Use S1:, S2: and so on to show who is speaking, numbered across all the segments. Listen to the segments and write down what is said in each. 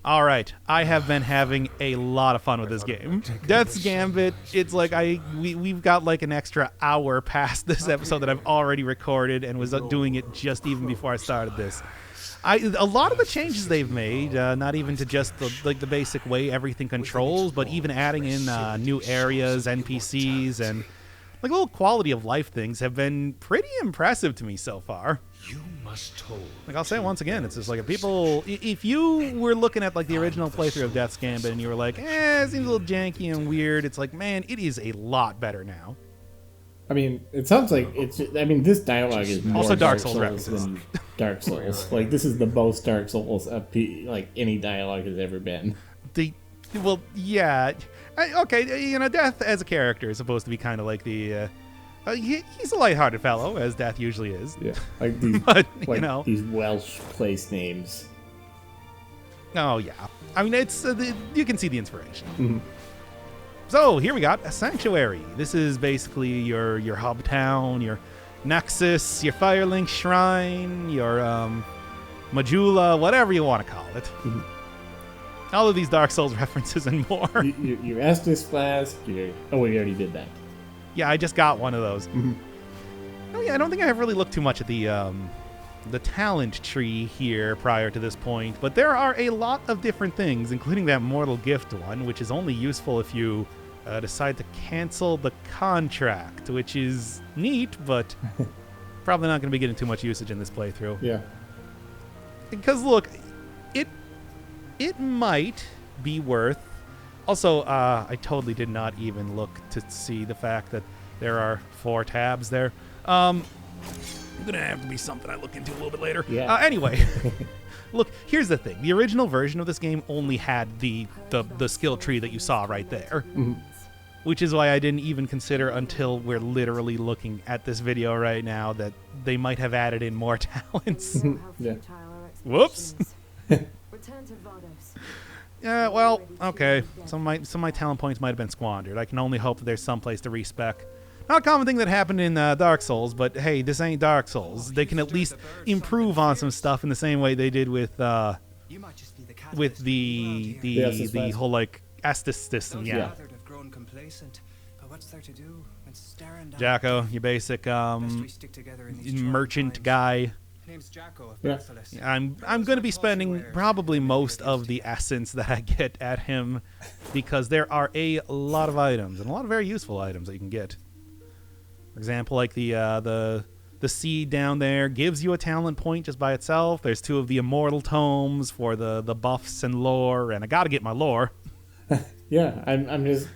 S1: All right, I have been having a lot of fun with this game. Death's Gambit, it's like we've got like an extra hour past this episode that I've already recorded and was doing it just even before I started this. A lot of the changes they've made, not even to just the basic way everything controls, but even adding in new areas, NPCs, and like little quality of life things have been pretty impressive to me so far.
S2: You must hold.
S1: Like I'll say it once again, it's just like if you were looking at like the original playthrough of Death's Gambit and you were like, it seems a little janky and weird, it's like, man, it is a lot better now.
S3: I mean, it sounds like it's. I mean, this dialogue is more
S1: Also
S3: Dark
S1: Dark
S3: Souls
S1: Souls
S3: than Dark Souls. Like this is the most Dark Souls like any dialogue has ever been.
S1: Yeah, okay. Death as a character is supposed to be kind of like the. He's a lighthearted fellow, as Death usually is.
S3: Yeah, like these,
S1: but,
S3: these Welsh place names.
S1: Oh yeah, I mean it's you can see the inspiration.
S3: Mm-hmm.
S1: So here we got a sanctuary. This is basically your hub town, your nexus, your Firelink shrine, your Majula, whatever you want to call it.
S3: Mm-hmm.
S1: All of these Dark Souls references and more.
S3: You Estus Flask. We already did that.
S1: Yeah, I just got one of those.
S3: Mm-hmm.
S1: Oh yeah, I don't think I have really looked too much at the talent tree here prior to this point, but there are a lot of different things, including that mortal gift one, which is only useful if you decide to cancel the contract, which is neat, but probably not going to be getting too much usage in this playthrough.
S3: Yeah.
S1: Because look, it might be worth. Also, I totally did not even look to see the fact that there are 4 tabs there. Going to have to be something I look into a little bit later.
S3: Yeah.
S1: Anyway, look, here's the thing. The original version of this game only had the skill tree that you saw right there.
S3: Mm-hmm.
S1: Which is why I didn't even consider until we're literally looking at this video right now that they might have added in more talents.
S3: Yeah.
S1: Whoops. Yeah, well, okay. Some of my talent points might have been squandered. I can only hope that there's some place to respec. Not a common thing that happened in Dark Souls, but hey, this ain't Dark Souls. They can at least improve on some stuff in the same way they did with the whole like Estus system. Yeah. Jacko, your basic merchant guy.
S3: Yeah.
S1: I'm going to be spending probably most of the essence that I get at him because there are a lot of items and a lot of very useful items that you can get. For example, like the seed down there gives you a talent point just by itself. There's 2 of the immortal tomes for the buffs and lore, and I got to get my lore.
S3: Yeah, I'm just.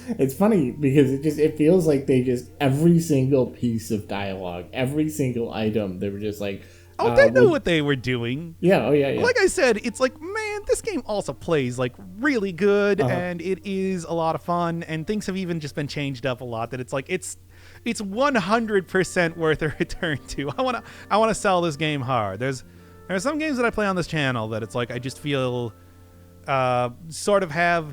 S3: It's funny because it feels like they just every single piece of dialogue, every single item, they were just like.
S1: They knew what they were doing.
S3: Yeah. Oh yeah.
S1: Like I said, it's like, man, this game also plays like really good, and it is a lot of fun, and things have even just been changed up a lot. That it's like it's 100% worth a return to. I want to sell this game hard. There are some games that I play on this channel that it's like I just feel sort of have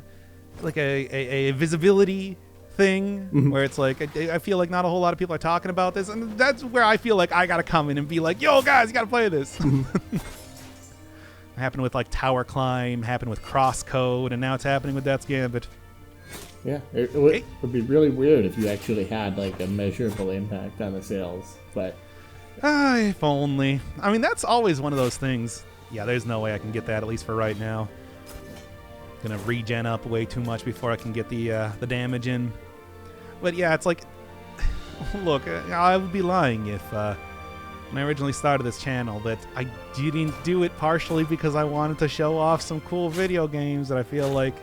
S1: like a visibility thing where it's like I feel like not a whole lot of people are talking about this, and that's where I feel like I gotta come in and be like, yo guys, you gotta play this. Happened with like Tower Climb, happened with Crosscode, and now it's happening with Death's Gambit.
S3: Yeah, it would be really weird if you actually had like a measurable impact on the sales, but
S1: if only. I mean, that's always one of those things. Yeah, there's no way I can get that, at least for right now. Gonna regen up way too much before I can get the damage in. But yeah, it's like, look, I would be lying if when I originally started this channel that I didn't do it partially because I wanted to show off some cool video games that I feel like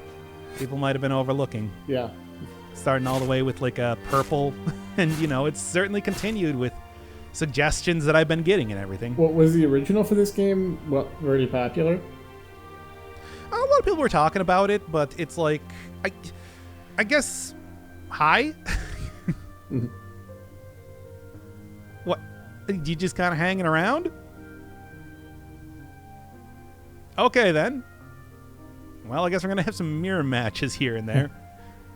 S1: people might have been overlooking.
S3: Yeah.
S1: Starting all the way with like a purple, and it's certainly continued with suggestions that I've been getting and everything.
S3: What was the original for this game? Very popular?
S1: A lot of people were talking about it, but it's like, I guess, hi? What? You just kind of hanging around? Okay, then. Well, I guess we're going to have some mirror matches here and there.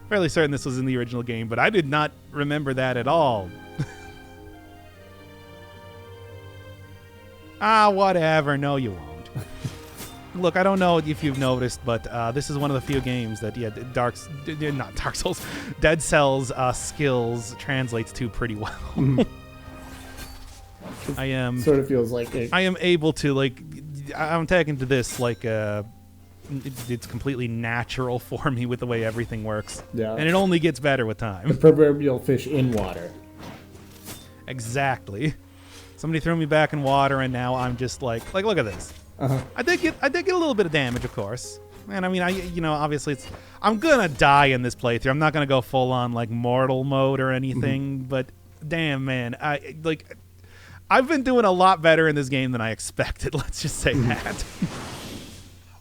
S1: Fairly certain this was in the original game, but I did not remember that at all. Whatever. No, you won't. Look, I don't know if you've noticed, but this is one of the few games that, not Dark Souls, Dead Cells skills translates to pretty well. I am
S3: sort of feels like
S1: I am able to, like, I'm taking to this like it's completely natural for me with the way everything works.
S3: Yeah.
S1: And it only gets better with time.
S3: The proverbial fish in water.
S1: Exactly. Somebody threw me back in water, and now I'm just like look at this. I did get a little bit of damage, of course. And I mean, obviously I'm gonna die in this playthrough. I'm not gonna go full on like mortal mode or anything, but damn, man, I've been doing a lot better in this game than I expected. Let's just say that.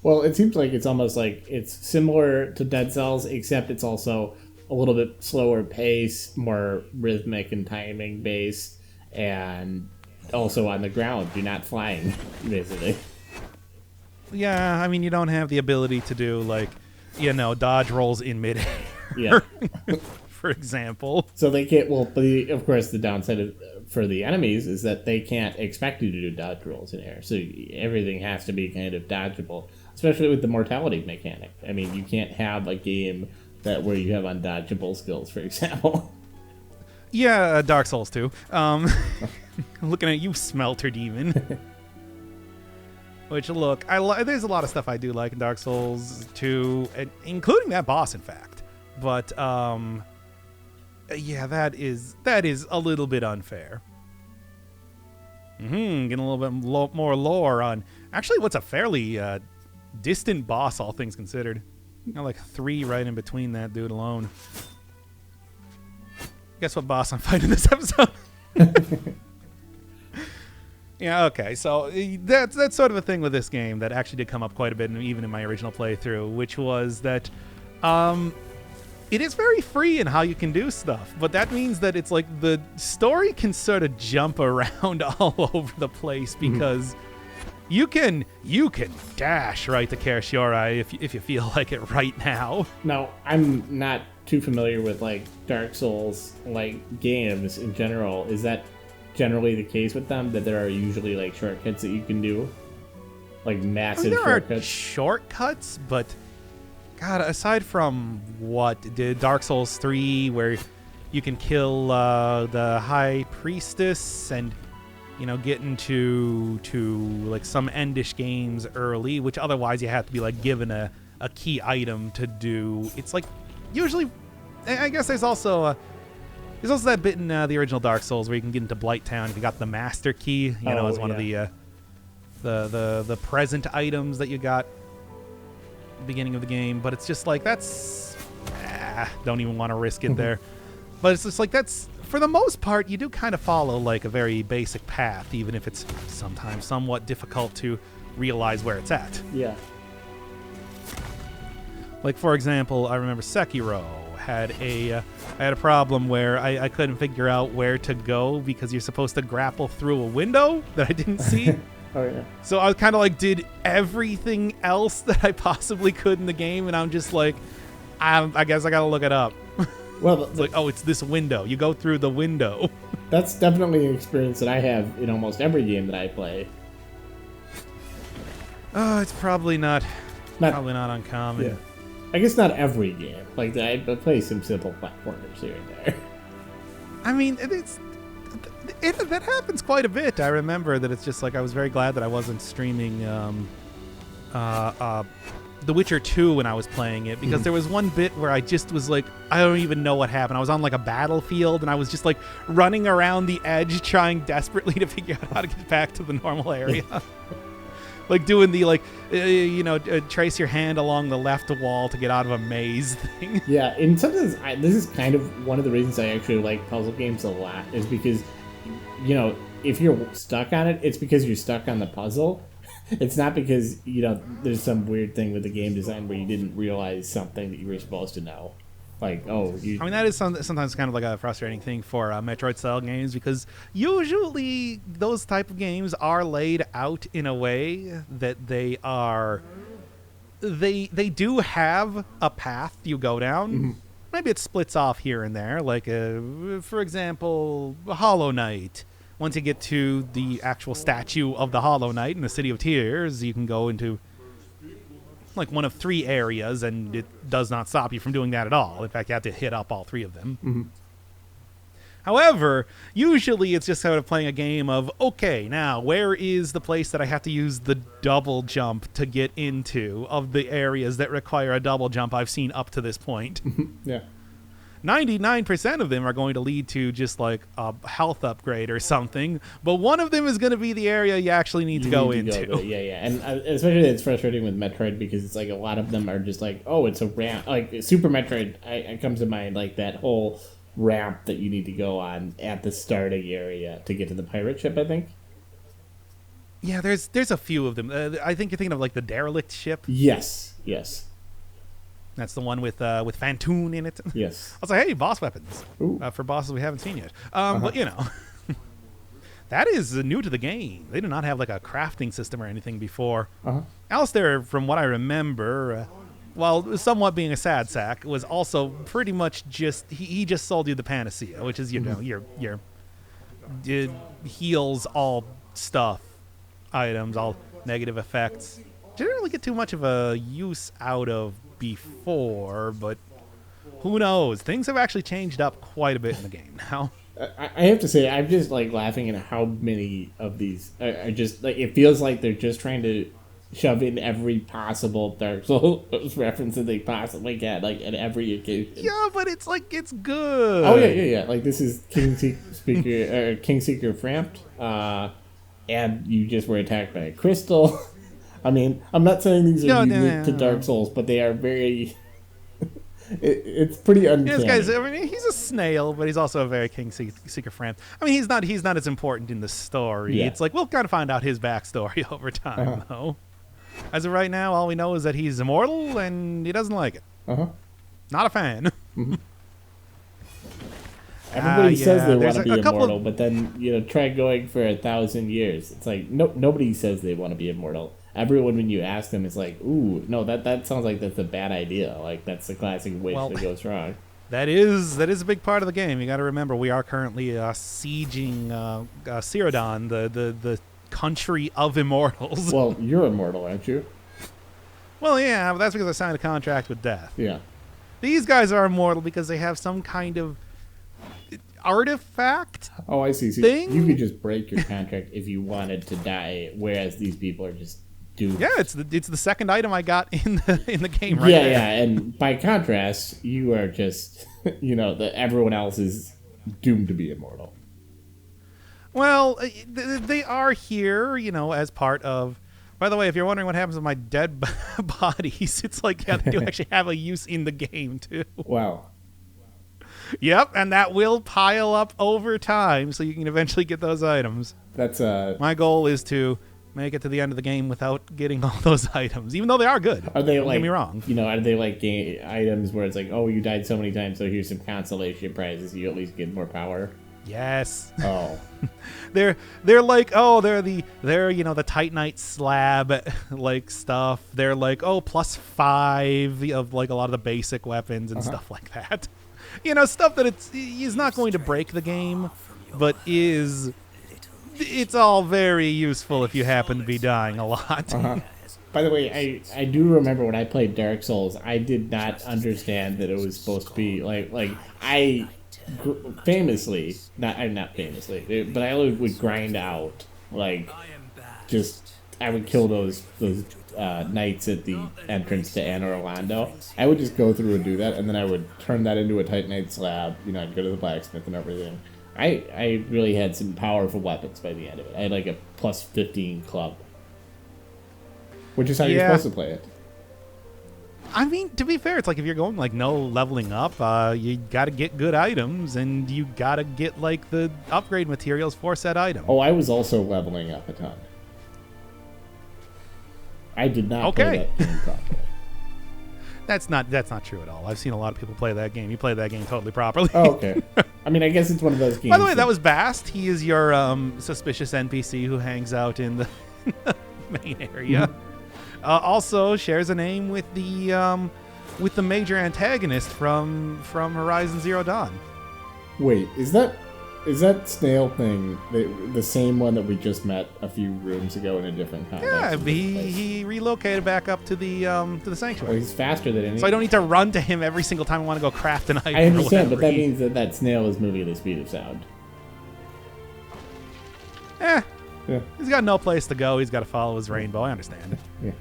S3: Well, it seems like it's almost like it's similar to Dead Cells, except it's also a little bit slower pace, more rhythmic and timing based, and also on the ground. You're not flying, basically.
S1: Yeah, I mean, you don't have the ability to do, like, dodge rolls in midair.
S3: Yeah.
S1: For example.
S3: So they can't, of course, the downside for the enemies is that they can't expect you to do dodge rolls in air. So everything has to be kind of dodgeable, especially with the mortality mechanic. I mean, you can't have a game where you have undodgeable skills, for example.
S1: Yeah, Dark Souls 2. Looking at you, Smelter Demon. Which, look, there's a lot of stuff I do like in Dark Souls 2, including that boss, in fact. But, yeah, that is a little bit unfair. Getting a little bit more lore on actually what's a fairly distant boss, all things considered. Got like 3 right in between that dude alone. Guess what boss I'm fighting this episode? Yeah, okay, so that's sort of a thing with this game that actually did come up quite a bit, even in my original playthrough, which was that it is very free in how you can do stuff, but that means that it's like the story can sort of jump around all over the place because you can dash right to Kaer Shirai if you feel like it right now.
S3: Now, I'm not too familiar with like Dark Souls like games in general. Is that generally the case with them, that there are usually like shortcuts that you can do, like massive shortcuts?
S1: There are shortcuts, but God, aside from what did Dark Souls 3, where you can kill the High Priestess and get into like some endish games early, which otherwise you have to be like given a key item to do. It's like usually, I guess there's also that bit in the original Dark Souls where you can get into Blight Town if you got the Master Key, as one of the present items that you got at the beginning of the game. But it's just like don't even want to risk it there. But it's just like that's, for the most part, you do kind of follow like a very basic path, even if it's sometimes somewhat difficult to realize where it's at.
S3: Yeah.
S1: Like, for example, I remember Sekiro had a problem where I couldn't figure out where to go because you're supposed to grapple through a window that I didn't see.
S3: Oh, yeah.
S1: So I kind of like did everything else that I possibly could in the game, and I'm just like, I guess I gotta look it up.
S3: Well,
S1: it's like, it's this window. You go through the window.
S3: That's definitely an experience that I have in almost every game that I play.
S1: Oh, it's probably not uncommon.
S3: Yeah. I guess not every game. Like, I play some simple platformers here and there.
S1: I mean, that happens quite a bit. I remember that it's just like I was very glad that I wasn't streaming The Witcher 2 when I was playing it, because there was one bit where I just was like, I don't even know what happened. I was on like a battlefield and I was just like running around the edge trying desperately to figure out how to get back to the normal area. Like doing the trace your hand along the left wall to get out of a maze thing.
S3: Yeah, and sometimes this is kind of one of the reasons I actually like puzzle games a lot, is because, if you're stuck on it, it's because you're stuck on the puzzle. It's not because, there's some weird thing with the game design where you didn't realize something that you were supposed to know. Like, I mean,
S1: that is sometimes kind of like a frustrating thing for Metroid-style games, because usually those type of games are laid out in a way that they do have a path you go down. Mm-hmm. Maybe it splits off here and there, like, for example, Hollow Knight. Once you get to the actual statue of the Hollow Knight in the City of Tears, you can go into like one of 3 areas, and it does not stop you from doing that at all. In fact, you have to hit up all 3 of them.
S3: Mm-hmm.
S1: However, usually it's just sort of playing a game of, okay, now where is the place that I have to use the double jump to get into of the areas that require a double jump I've seen up to this point?
S3: Yeah.
S1: 99% of them are going to lead to just like a health upgrade or something, but one of them is going to be the area you actually need to go into.
S3: Yeah. And especially it's frustrating with Metroid because it's like a lot of them are just like, oh, it's a ramp. Like Super Metroid, it comes to mind like that whole ramp that you need to go on at the starting area to get to the pirate ship, I think.
S1: Yeah, there's a few of them. I think you're thinking of like the derelict ship.
S3: Yes.
S1: That's the one with Fantoon in it.
S3: Yes.
S1: I was like, hey, boss weapons for bosses we haven't seen yet. But you know, that is new to the game. They do not have like a crafting system or anything before. Alistair, from what I remember, while somewhat being a sad sack, was also pretty much just he just sold you the panacea, which is your heals all stuff, items, all negative effects. Didn't really get too much of a use out of before, but who knows? Things have actually changed up quite a bit in the game now.
S3: I have to say, I'm just like laughing at how many of these are just like, it feels like they're just trying to shove in every possible Dark Souls reference that they possibly can, like at every occasion.
S1: Yeah, but it's like it's good.
S3: Oh yeah. Like this is Kingseeker Framped, and you just were attacked by a crystal. I mean, I'm not saying these are unique to Dark Souls, but they are very. It's pretty uncanny.
S1: Yeah, this guy's, I mean, he's a snail, but he's also a very Kingseeker Framp. I mean, he's not as important in the story. Yeah. It's like we'll kind of find out his backstory over time, though. As of right now, all we know is that he's immortal and he doesn't like it. Not a fan.
S3: Everybody says they want to be immortal, but then try going for 1,000 years. It's like nobody says they want to be immortal. Everyone, when you ask them, is like, "Ooh, no, that sounds like that's a bad idea. Like that's the classic wish that goes wrong."
S1: That is a big part of the game. You got to remember, we are currently sieging Cyrodion, the country of immortals.
S3: Well, you're immortal, aren't you?
S1: Well, yeah, but that's because I signed a contract with death.
S3: Yeah.
S1: These guys are immortal because they have some kind of artifact.
S3: Oh, I see.
S1: Thing?
S3: You could just break your contract if you wanted to die, whereas these people are just doomed.
S1: Yeah, it's the second item I got in the game right there.
S3: Yeah, and by contrast, you are just everyone else is doomed to be immortal.
S1: Well, they are here, as part of. By the way, if you're wondering what happens with my dead bodies, it's like they do actually have a use in the game too.
S3: Wow.
S1: Yep, and that will pile up over time, so you can eventually get those items.
S3: That's
S1: my goal is to make it to the end of the game without getting all those items, even though they are good.
S3: Are they
S1: Don't get me wrong.
S3: Are they like items where it's like, oh, you died so many times, so here's some consolation prizes, you at least get more power?
S1: Yes.
S3: Oh.
S1: they're like, they're the Titanite slab like stuff. They're like, +5 of like a lot of the basic weapons and stuff like that. Stuff that is not going to break the game, but it's all very useful if you happen to be dying a lot.
S3: By the way, I do remember when I played Dark Souls, I did not understand that it was supposed to be like I famously, not famously, but I would grind out I would kill those knights at the entrance to Anne Orlando. I would just go through and do that, and then I would turn that into a Titanite slab. I'd go to the blacksmith and everything. I really had some powerful weapons by the end of it. I had like a +15 club, which is how you're supposed to play it.
S1: I mean, to be fair, it's like if you're going like no leveling up, you got to get good items, and you got to get like the upgrade materials for said item.
S3: Oh, I was also leveling up a ton. I did not play that game properly.
S1: That's not true at all. I've seen a lot of people play that game. You play that game totally properly.
S3: Oh, okay. I mean, I guess it's one of those games.
S1: By the way, that was Bast. He is your suspicious NPC who hangs out in the main area. Also shares a name with the major antagonist from Horizon Zero Dawn.
S3: Wait, is that is that snail thing the same one that we just met a few rooms ago in a different context?
S1: Yeah, he relocated back up to the sanctuary.
S3: Well, he's faster than any.
S1: So I don't need to run to him every single time I want to go craft an item.
S3: I understand, but that means that snail is moving at the speed of sound.
S1: Yeah.
S3: Yeah.
S1: He's got no place to go. He's got to follow his rainbow. I understand.
S3: Yeah.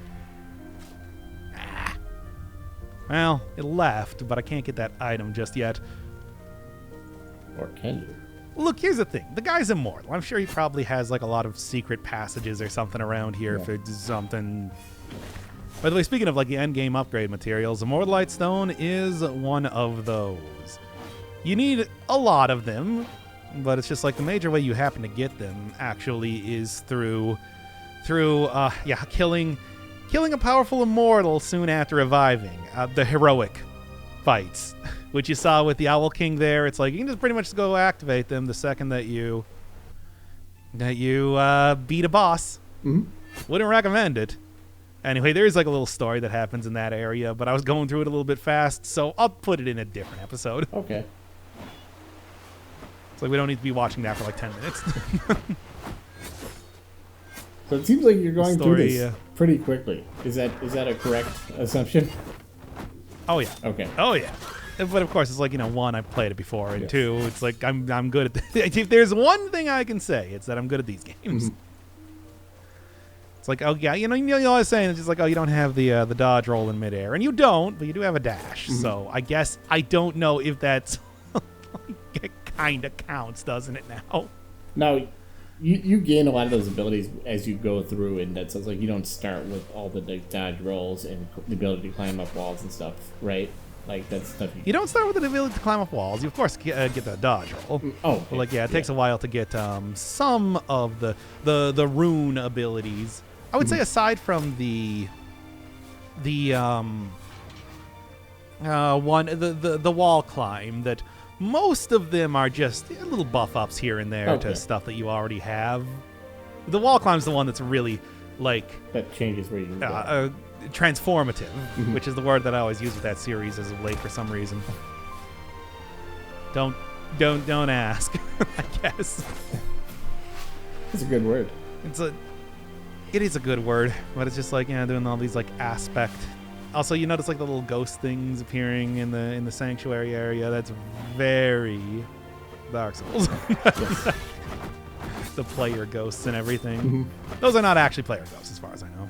S1: Well, it left, but I can't get that item just yet.
S3: Or can you?
S1: Look, here's the thing. The guy's immortal. I'm sure he probably has like a lot of secret passages or something around here for something. By the way, speaking of like the end game upgrade materials, Immortalite Stone is one of those. You need a lot of them, but it's just like the major way you happen to get them actually is through killing a powerful immortal soon after reviving. The heroic fights, which you saw with the Owl King there. It's like you can just pretty much go activate them the second that you beat a boss.
S3: Mm-hmm.
S1: Wouldn't recommend it. Anyway, there's like a little story that happens in that area, but I was going through it a little bit fast, so I'll put it in a different episode.
S3: Okay.
S1: It's like we don't need to be watching that for like 10 minutes.
S3: So it seems like you're going through
S1: Story,
S3: this pretty quickly. Is that a correct assumption?
S1: Oh yeah.
S3: Okay.
S1: Oh yeah. But of course, it's like, one, I've played it before, and two, it's like I'm good at if there's one thing I can say, it's that I'm good at these games.
S3: Mm-hmm.
S1: It's like, oh yeah, you know what I was saying? It's just like, oh, you don't have the dodge roll in midair, and you don't, but you do have a dash.
S3: Mm-hmm.
S1: So I guess I don't know if that's it kind of counts, doesn't it now?
S3: Now, you gain a lot of those abilities as you go through, and that sounds like you don't start with all the dodge rolls and the ability to climb up walls and stuff, right? Like that's stuff
S1: you don't start with the ability to climb up walls. You of course get the dodge roll.
S3: Oh, okay.
S1: But like it takes a while to get some of the rune abilities. I would say aside from the wall climb, that most of them are just little buff ups here and there to stuff that you already have. The wall climb's the one that's really like
S3: that changes where you go.
S1: Transformative, which is the word that I always use with that series as of late for some reason. Don't ask. I guess
S3: It's a good word.
S1: It is a good word, but it's just like doing all these like aspect. Also, you notice like the little ghost things appearing in the sanctuary area. That's very Dark Souls. The player ghosts and everything.
S3: Mm-hmm.
S1: Those are not actually player ghosts, as far as I know.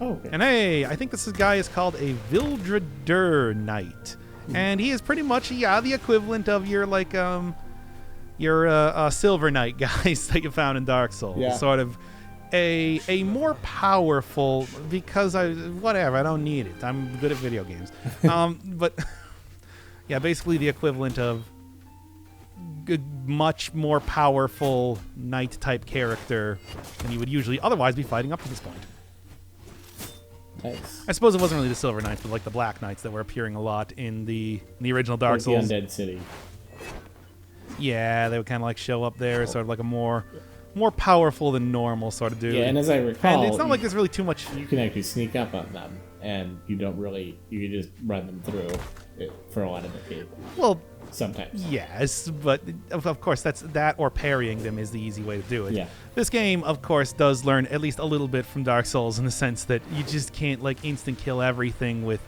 S3: Oh, okay.
S1: And hey, I think this guy is called a Vildradur Knight, and he is pretty much the equivalent of your like your Silver Knight guys that you found in Dark Souls.
S3: Yeah.
S1: Sort of a more powerful, because I don't need it. I'm good at video games. But yeah, basically the equivalent of much more powerful knight type character than you would usually otherwise be fighting up to this point.
S3: Nice.
S1: I suppose it wasn't really the Silver Knights, but like the Black Knights that were appearing a lot in the original Dark Souls.
S3: The Undead City.
S1: Yeah, they would kind of like show up there, sort of like a more powerful than normal sort of dude.
S3: Yeah, and as I recall,
S1: and it's not like there's really too much.
S3: You can actually sneak up on them, and you can just run them through it for a lot of the people.
S1: Well,
S3: sometimes.
S1: Yes, but of course that or parrying them is the easy way to do it.
S3: Yeah.
S1: This game, of course, does learn at least a little bit from Dark Souls in the sense that you just can't like instant kill everything with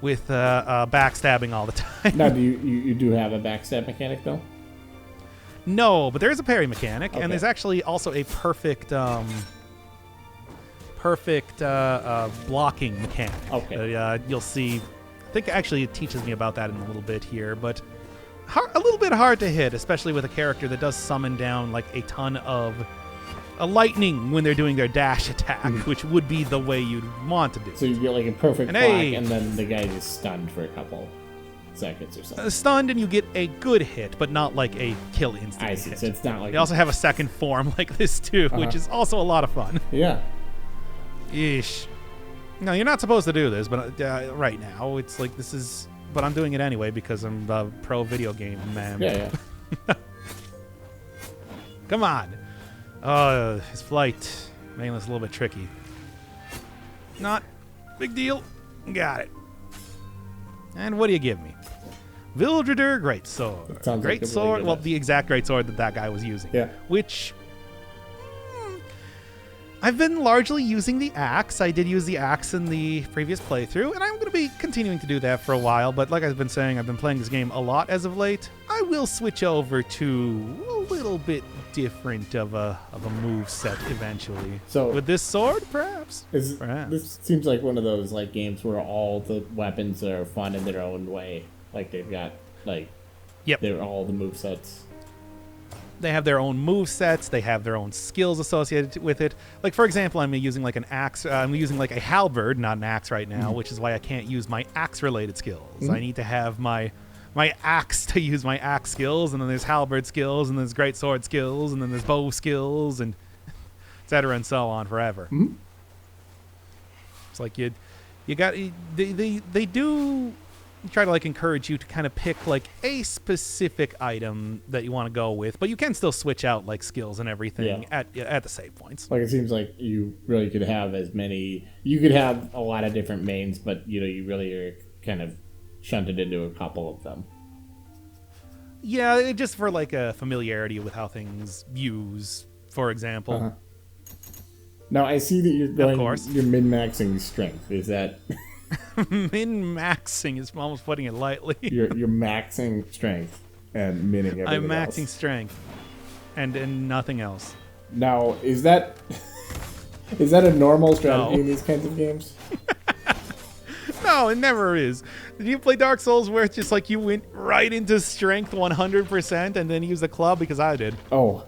S1: backstabbing all the time.
S3: Now, do you do have a backstab mechanic though?
S1: No, but there is a parry mechanic,
S3: Okay.
S1: and there's actually also a perfect blocking mechanic.
S3: Okay.
S1: You'll see. I think actually it teaches me about that in a little bit here, but a little bit hard to hit, especially with a character that does summon down like a ton of lightning when they're doing their dash attack, which would be the way you'd want to do.
S3: So you get like a perfect block,
S1: hey,
S3: and then the guy is stunned for a couple seconds or something.
S1: Stunned, and you get a good hit, but not like a kill instant
S3: I see.
S1: hit.
S3: So it's not like
S1: They also have a second form like this too, which is also a lot of fun.
S3: Yeah.
S1: Yeesh. No, you're not supposed to do this, but right now it's like this is. But I'm doing it anyway because I'm a pro video game man.
S3: Yeah.
S1: Come on. His flight making this a little bit tricky. Not big deal. Got it. And what do you give me? Vildradir Greatsword.
S3: Sounds like a really
S1: Greatsword,
S3: good
S1: well,
S3: list.
S1: the exact Greatsword that guy was using.
S3: Yeah.
S1: Which, I've been largely using the axe. I did use the axe in the previous playthrough, and I'm going to be continuing to do that for a while. But like I've been saying, I've been playing this game a lot as of late. I will switch over to a little bit different of a move set eventually.
S3: So
S1: with this sword, perhaps. Perhaps.
S3: This seems like one of those like games where all the weapons are fun in their own way. Like they've got like, they're all the movesets.
S1: They have their own move sets. They have their own skills associated with it. Like, for example, I'm using like an axe. I'm using like a halberd, not an axe right now, which is why I can't use my axe-related skills. I need to have my axe to use my axe skills, and then there's halberd skills, and there's great sword skills, and then there's bow skills, and et cetera and so on forever. It's like you got they do try to like encourage you to kind of pick like a specific item that you want to go with, but you can still switch out like skills and everything at the save points.
S3: Like it seems like you really could have as many. You could have a lot of different mains, but you really are kind of shunted into a couple of them.
S1: Yeah, just for like a familiarity with how things use, for example.
S3: Now I see that you're going.
S1: Of course.
S3: You're min-maxing strength. Is that?
S1: Min-maxing is almost putting it lightly.
S3: you're maxing strength and minning everything
S1: I'm maxing
S3: else.
S1: strength and nothing else.
S3: Now, is that a normal strategy in these kinds of games?
S1: No, it never is. Did you play Dark Souls where it's just like you went right into strength 100% and then use the club? Because I did.
S3: Oh.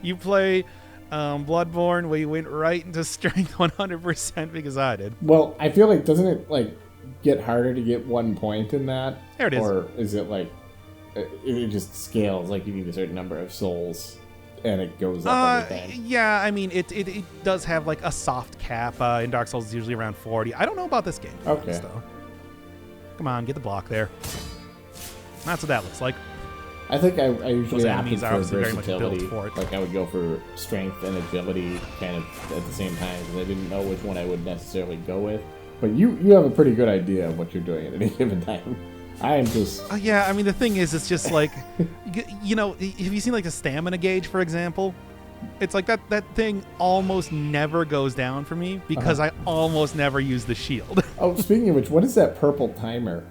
S1: You play Bloodborne where you went right into strength 100% because I did.
S3: Well, I feel like, doesn't it like get harder to get 1 point in that?
S1: There it is.
S3: Or is it like it just scales, like you need a certain number of souls and it goes up every time?
S1: Yeah, I mean it does have like a soft cap. In Dark Souls it's usually around 40. I don't know about this game.
S3: Okay.
S1: Though. Come on, get the block there. That's what that looks like.
S3: I think I usually
S1: Those
S3: opted
S1: enemies are
S3: for
S1: obviously very much
S3: versatility.
S1: built for it.
S3: Like I would go for strength and agility kind of at the same time because I didn't know which one I would necessarily go with. But you have a pretty good idea of what you're doing at any given time. I am just...
S1: Yeah, I mean, the thing is, it's just like, you know, have you seen like a stamina gauge, for example? It's like that thing almost never goes down for me because I almost never use the shield.
S3: Oh, speaking of which, what is that purple timer?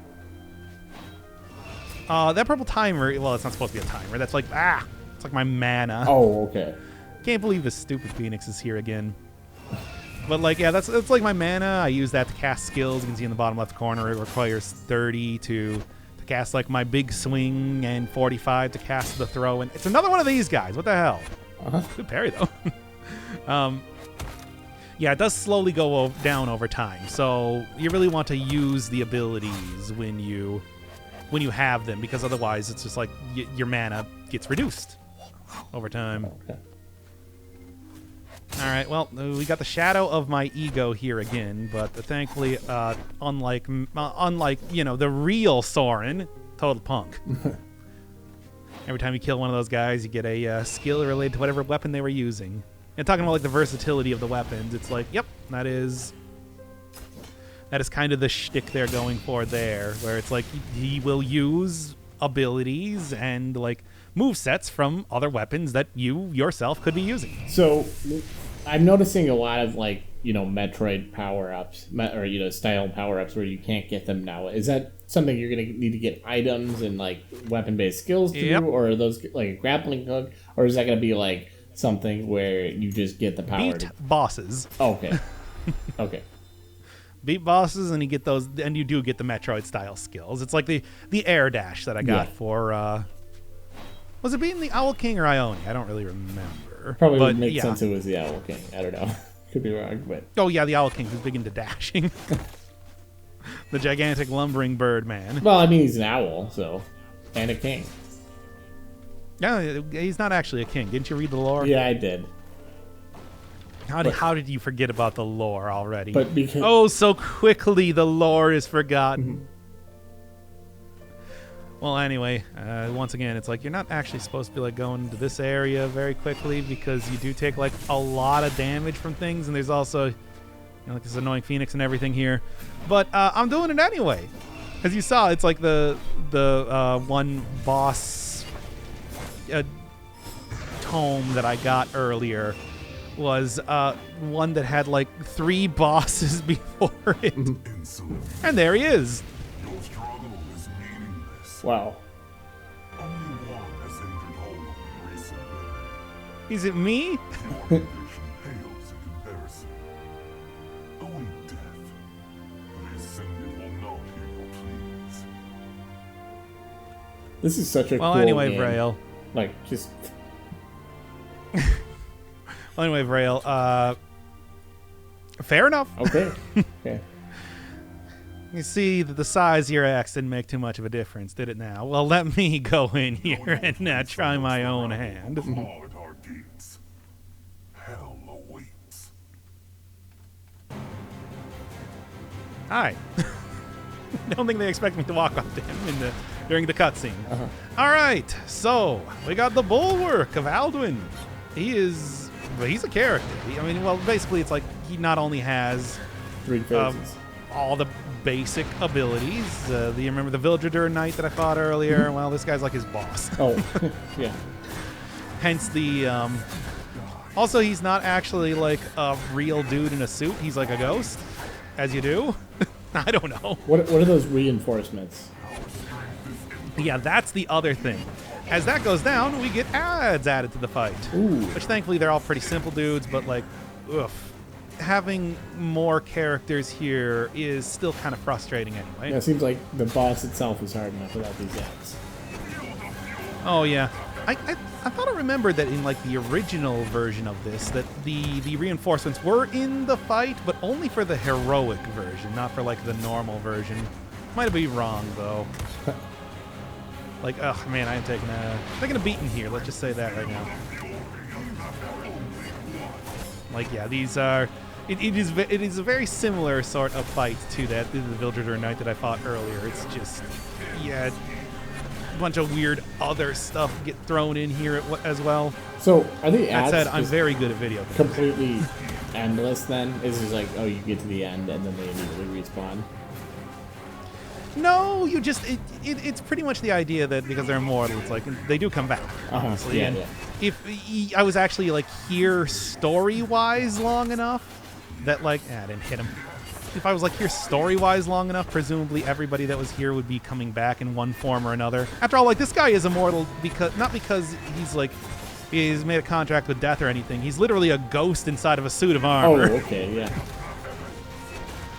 S1: That purple timer, well, it's not supposed to be a timer. That's like, it's like my mana.
S3: Oh, okay.
S1: Can't believe this stupid Phoenix is here again. But like, yeah, that's like my mana. I use that to cast skills. You can see in the bottom left corner, it requires 30 to cast like my big swing and 45 to cast the throw. And it's another one of these guys. What the hell? Good parry though. Yeah, it does slowly go down over time. So you really want to use the abilities when you have them, because otherwise it's just like your mana gets reduced over time.
S3: Okay.
S1: All right, well, we got the shadow of my ego here again, but thankfully, unlike the real Soren, total punk. Every time you kill one of those guys, you get a skill related to whatever weapon they were using. And talking about like the versatility of the weapons, it's like, yep, that is kind of the shtick they're going for there, where it's like he will use abilities and like movesets from other weapons that you yourself could be using.
S3: So I'm noticing a lot of like, Metroid power-ups or, style power-ups where you can't get them now. Is that something you're going to need to get items and like weapon-based skills to do? Or are those like a grappling hook? Or is that going to be like something where you just get the power
S1: Beat bosses.
S3: Oh, okay. Okay.
S1: Beat bosses and you do get the Metroid style skills. It's like the air dash that I got for was it beating the Owl King or Ione? I don't really remember.
S3: Probably would make sense it was the Owl King. I don't know. Could be wrong, but
S1: oh yeah, the Owl King who's big into dashing. The gigantic lumbering bird man.
S3: Well, I mean he's an owl, so and a king.
S1: Yeah, he's not actually a king. Didn't you read the lore?
S3: Yeah, I did.
S1: How did you forget about the lore already?
S3: But because
S1: so quickly the lore is forgotten. Well, anyway, once again, it's like you're not actually supposed to be like going to this area very quickly because you do take like a lot of damage from things, and there's also like this annoying Phoenix and everything here. But I'm doing it anyway. As you saw, it's like the the one boss tome that I got earlier was one that had like 3 bosses before it. And there he is.
S3: Wow.
S1: Is it me?
S3: This is such a
S1: well,
S3: cool
S1: anyway,
S3: game.
S1: Vrail.
S3: Like, just...
S1: well, anyway, Vrail, fair enough.
S3: Okay. Okay.
S1: You see that the size of your axe didn't make too much of a difference, did it now? Well, let me go in here and try my own hand. Hi. I don't think they expect me to walk up to him during the cutscene. All right, so we got the Bulwark of Aldwin. He's a character. I mean, well, basically, it's like he not only has
S3: 3 phases.
S1: all the basic abilities. Do you remember the Villager Knight that I fought earlier? Well, this guy's like his boss.
S3: Oh, yeah.
S1: Hence the. Also, he's not actually like a real dude in a suit. He's like a ghost, as you do. I don't know.
S3: What are those reinforcements?
S1: Yeah, that's the other thing. As that goes down, we get ads added to the fight.
S3: Ooh.
S1: Which thankfully they're all pretty simple dudes, but like, oof. Having more characters here is still kind of frustrating anyway.
S3: Yeah, it seems like the boss itself is hard enough without these ads.
S1: Oh yeah. I thought I remembered that in like the original version of this that the reinforcements were in the fight, but only for the heroic version, not for like the normal version. Might be wrong though. Like, oh man, I am taking a beating here. Let's just say that right now. Like, yeah, these are. It is a very similar sort of fight to the Villager Knight that I fought earlier. It's just, yeah, a bunch of weird other stuff get thrown in here as well.
S3: So are the ads?
S1: That said, I'm very good at video games.
S3: Completely endless. Then is just like, oh, you get to the end and then they immediately respawn.
S1: No, you just it's pretty much the idea that because they're immortal, it's like they do come back. Honestly.
S3: Yeah,
S1: and
S3: yeah.
S1: If I was actually like here story-wise long enough that like I didn't hit him. If I was like here story-wise long enough, presumably everybody that was here would be coming back in one form or another. After all, like this guy is immortal because not because he's made a contract with death or anything. He's literally a ghost inside of a suit of armor.
S3: Oh, okay, yeah.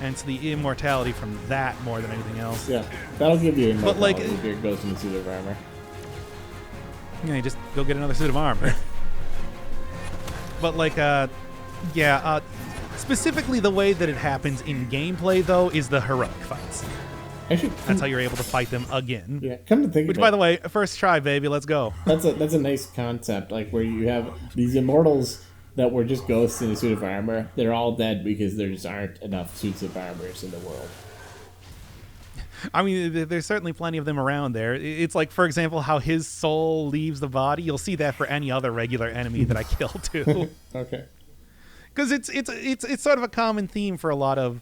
S1: And it's the immortality from that more than anything else.
S3: Yeah, that'll give you immortality
S1: like,
S3: if you're a ghost in a suit of armor.
S1: Yeah, you just go get another suit of armor. But like, specifically the way that it happens in gameplay, though, is the heroic fights.
S3: Actually,
S1: that's how you're able to fight them again.
S3: Yeah, come to think
S1: Which,
S3: of
S1: by
S3: it,
S1: the way, first try, baby, let's go.
S3: That's a nice concept, like where you have these immortals that were just ghosts in a suit of armor. They're all dead because there just aren't enough suits of armors in the world.
S1: I mean, there's certainly plenty of them around there. It's like, for example, how his soul leaves the body. You'll see that for any other regular enemy that I kill too.
S3: Okay.
S1: Because it's sort of a common theme for a lot of,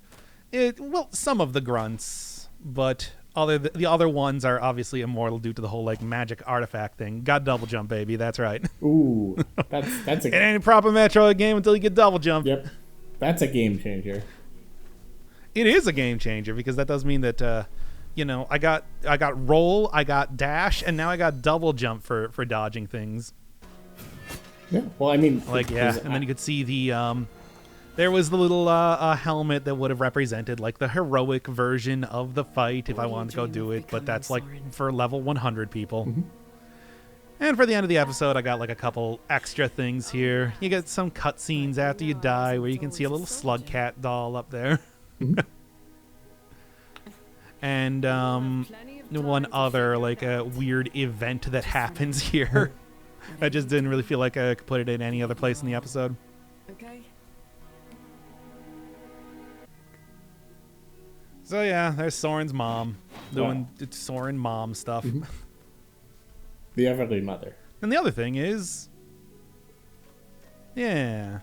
S1: some of the grunts, but the other ones are obviously immortal due to the whole like magic artifact thing. Got double jump, baby. That's right.
S3: Ooh, that's a.
S1: It ain't a proper Metroid game until you get double jump.
S3: Yep, that's a game changer.
S1: It is a game changer because that does mean that I got roll, I got dash, and now I got double jump for dodging things.
S3: Yeah. Well, I mean,
S1: like and then you could see the there was the little helmet that would have represented like the heroic version of the fight if I wanted to go do it, but that's like for level 100 people.
S3: Mm-hmm.
S1: And for the end of the episode, I got like a couple extra things here. You get some cutscenes after you die where you can see a little slug cat doll up there. Mm-hmm. And one other like a weird event that happens here. I just didn't really feel like I could put it in any other place in the episode.
S2: Okay.
S1: So yeah, there's Soren's mom doing Soren mom stuff.
S3: Mm-hmm. The elderly mother.
S1: And the other thing is, yeah.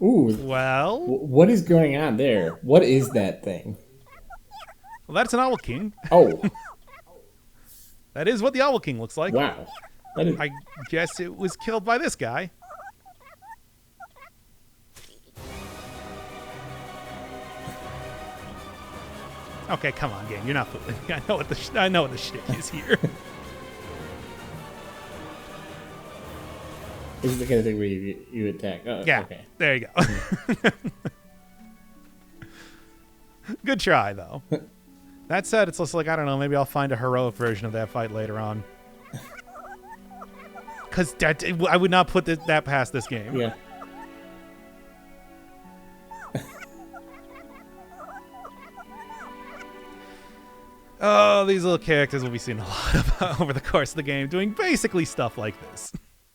S3: Ooh.
S1: Well,
S3: what is going on there? What is that thing?
S1: Well, that's an Owl King.
S3: Oh.
S1: That is what the Owl King looks like.
S3: Wow. That is...
S1: I guess it was killed by this guy. Okay, come on, game. You're not fooling me. I know what the shtick is here.
S3: This is the kind of thing where you attack. Oh,
S1: yeah.
S3: Okay.
S1: There you go. Good try, though. That said, it's also like, I don't know, maybe I'll find a heroic version of that fight later on. Because I would not put that past this game.
S3: Yeah.
S1: Oh, these little characters will be seen a lot of over the course of the game, doing basically stuff like this.